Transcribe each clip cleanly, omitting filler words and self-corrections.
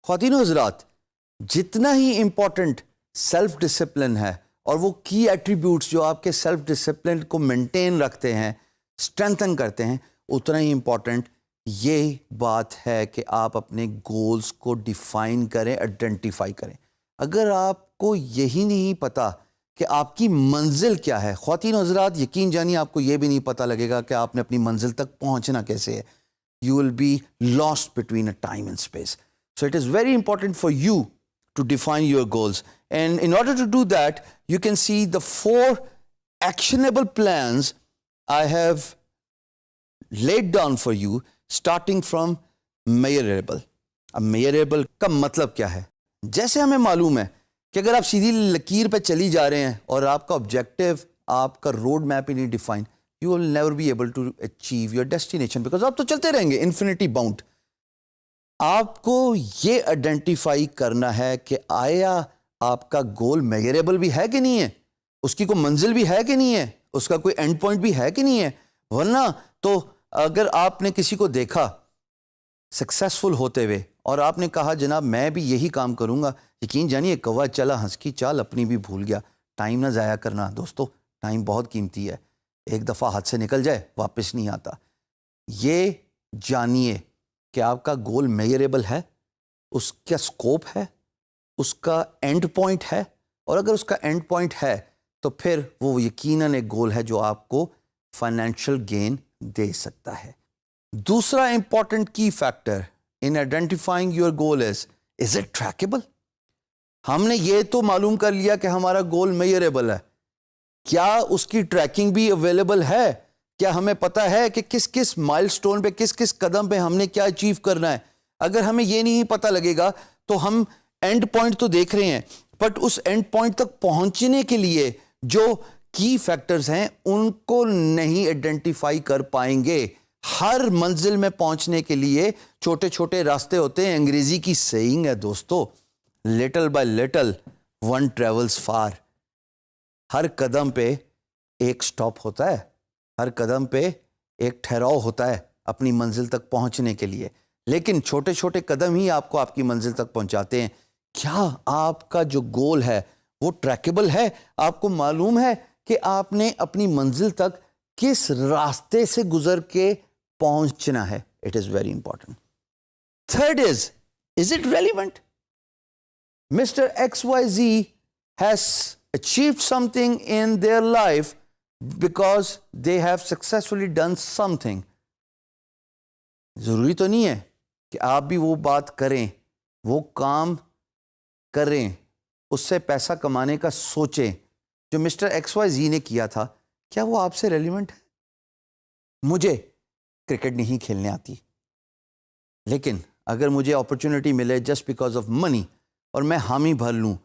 خواتین و حضرات، جتنا ہی امپورٹنٹ سیلف ڈسپلن ہے اور وہ کی ایٹریبیوٹس جو آپ کے سیلف ڈسپلن کو مینٹین رکھتے ہیں، اسٹرینتھن کرتے ہیں، اتنا ہی امپورٹنٹ یہ بات ہے کہ آپ اپنے گولز کو ڈیفائن کریں، آئیڈینٹیفائی کریں۔ اگر آپ کو یہی نہیں پتا کہ آپ کی منزل کیا ہے، خواتین و حضرات یقین جانیے آپ کو یہ بھی نہیں پتا لگے گا کہ آپ نے اپنی منزل تک پہنچنا کیسے ہے۔ You will be lost between a time and space. So it is very important for you to define your goals. And in order to do that, you can see the 4 actionable plans I have laid down for you, starting from measurable. اب measurable کا مطلب کیا ہے؟ جیسے ہمیں معلوم ہے کہ اگر آپ سیدھی لکیر پہ چلی جا رہے ہیں اور آپ کا آبجیکٹو، آپ کا روڈ میپ ہی نہیں define, you will never be able to achieve your destination because آپ تو چلتے رہیں گے infinity bound۔ آپ کو یہ آئیڈینٹیفائی کرنا ہے کہ آیا آپ کا گول میجریبل بھی ہے کہ نہیں ہے، اس کی کوئی منزل بھی ہے کہ نہیں ہے، اس کا کوئی اینڈ پوائنٹ بھی ہے کہ نہیں ہے۔ ورنہ تو اگر آپ نے کسی کو دیکھا سکسیسفل ہوتے ہوئے اور آپ نے کہا جناب میں بھی یہی کام کروں گا، یقین جانیے کوا چلا ہنس کی چال اپنی بھی بھول گیا۔ ٹائم نہ ضائع کرنا دوستو، ٹائم بہت قیمتی ہے، ایک دفعہ ہاتھ سے نکل جائے واپس نہیں آتا۔ یہ جانیے کہ آپ کا گول میجریبل ہے، اس کا سکوپ ہے، اس کا اینڈ پوائنٹ ہے، اور اگر اس کا اینڈ پوائنٹ ہے تو پھر وہ یقیناً ایک گول ہے جو آپ کو فائنینشیل گین دے سکتا ہے۔ دوسرا important key factor in identifying your goal is it trackable? ہم نے یہ تو معلوم کر لیا کہ ہمارا گول میجریبل ہے، کیا اس کی ٹریکنگ بھی اویلیبل ہے؟ کیا ہمیں پتہ ہے کہ کس کس مائل سٹون پہ، کس کس قدم پہ ہم نے کیا اچیو کرنا ہے؟ اگر ہمیں یہ نہیں پتہ لگے گا تو ہم اینڈ پوائنٹ تو دیکھ رہے ہیں، بٹ اس اینڈ پوائنٹ تک پہنچنے کے لیے جو کی فیکٹرز ہیں ان کو نہیں آئیڈینٹیفائی کر پائیں گے۔ ہر منزل میں پہنچنے کے لیے چھوٹے چھوٹے راستے ہوتے ہیں۔ انگریزی کی سیئنگ ہے دوستو، little by little one travels far. ہر قدم پہ ایک سٹاپ ہوتا ہے، ہر قدم پہ ایک ٹھہراؤ ہوتا ہے اپنی منزل تک پہنچنے کے لیے، لیکن چھوٹے چھوٹے قدم ہی آپ کو آپ کی منزل تک پہنچاتے ہیں۔ کیا آپ کا جو گول ہے وہ ٹریکیبل ہے؟ آپ کو معلوم ہے کہ آپ نے اپنی منزل تک کس راستے سے گزر کے پہنچنا ہے؟ It is very important. Third is it relevant? Mister X Y Z has achieved something in their life because they have successfully done something۔ ضروری تو نہیں ہے کہ آپ بھی وہ بات کریں، وہ کام کریں، اس سے پیسہ کمانے کا سوچیں جو مسٹر ایکس وائی زی نے کیا تھا۔ کیا وہ آپ سے ریلیونٹ ہے؟ مجھے کرکٹ نہیں کھیلنے آتی، لیکن اگر مجھے اپرچونٹی ملے جسٹ بیکاز آف منی اور میں حامی بھر لوں،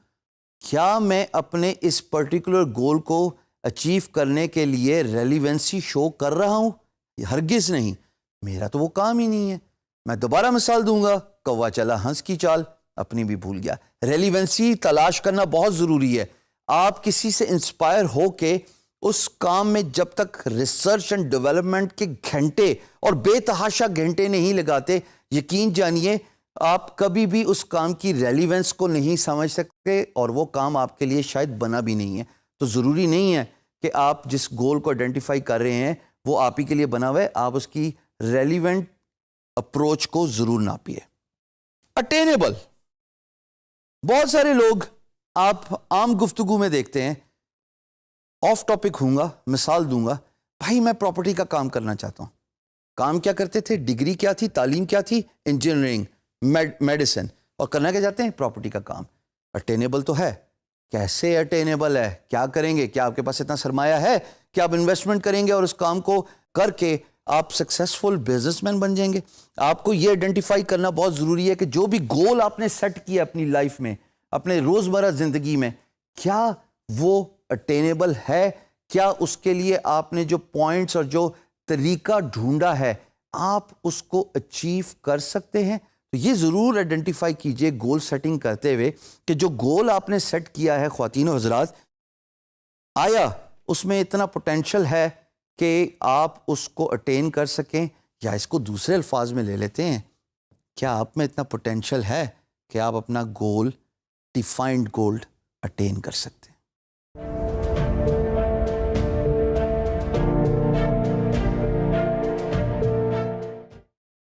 کیا میں اپنے اس پرٹیکولر گول کو اچیو کرنے کے لیے ریلیونسی شو کر رہا ہوں؟ ہرگز نہیں، میرا تو وہ کام ہی نہیں ہے۔ میں دوبارہ مثال دوں گا، کوا چلا ہنس کی چال اپنی بھی بھول گیا۔ ریلیونسی تلاش کرنا بہت ضروری ہے۔ آپ کسی سے انسپائر ہو کے اس کام میں جب تک ریسرچ اینڈ ڈیولپمنٹ کے گھنٹے اور بے تحاشا گھنٹے نہیں لگاتے، یقین جانیے آپ کبھی بھی اس کام کی ریلیونس کو نہیں سمجھ سکتے، اور وہ کام آپ کے لیے شاید بنا بھی نہیں ہے۔ تو ضروری نہیں ہے کہ آپ جس گول کو آئیڈینٹیفائی کر رہے ہیں وہ آپ ہی کے لیے بنا ہوا ہے، آپ اس کی ریلیونٹ اپروچ کو ضرور ناپیے۔ اٹینیبل، بہت سارے لوگ آپ عام گفتگو میں دیکھتے ہیں، آف ٹاپک ہوں گا، مثال دوں گا، بھائی میں پراپرٹی کا کام کرنا چاہتا ہوں۔ کام کیا کرتے تھے؟ ڈگری کیا تھی؟ تعلیم کیا تھی؟ انجینئرنگ، میڈیسن، اور کرنا کیا چاہتے ہیں؟ پراپرٹی کا کام۔ اٹینیبل تو ہے، کیسے اٹینیبل ہے؟ کیا کریں گے؟ کیا آپ کے پاس اتنا سرمایہ ہے کہ آپ انویسٹمنٹ کریں گے اور اس کام کو کر کے آپ سکسیسفل بزنس مین بن جائیں گے؟ آپ کو یہ آئیڈینٹیفائی کرنا بہت ضروری ہے کہ جو بھی گول آپ نے سیٹ کیا اپنی لائف میں، اپنے روزمرہ زندگی میں، کیا وہ اٹینیبل ہے؟ کیا اس کے لیے آپ نے جو پوائنٹس اور جو طریقہ ڈھونڈا ہے آپ اس کو اچیو کر سکتے ہیں؟ تو یہ ضرور آئیڈینٹیفائی کیجئے گول سیٹنگ کرتے ہوئے کہ جو گول آپ نے سیٹ کیا ہے خواتین و حضرات، آیا اس میں اتنا پوٹینشل ہے کہ آپ اس کو اٹین کر سکیں؟ یا اس کو دوسرے الفاظ میں لے لیتے ہیں، کیا آپ میں اتنا پوٹینشل ہے کہ آپ اپنا گول ڈیفائنڈ گول اٹین کر سکتے ہیں.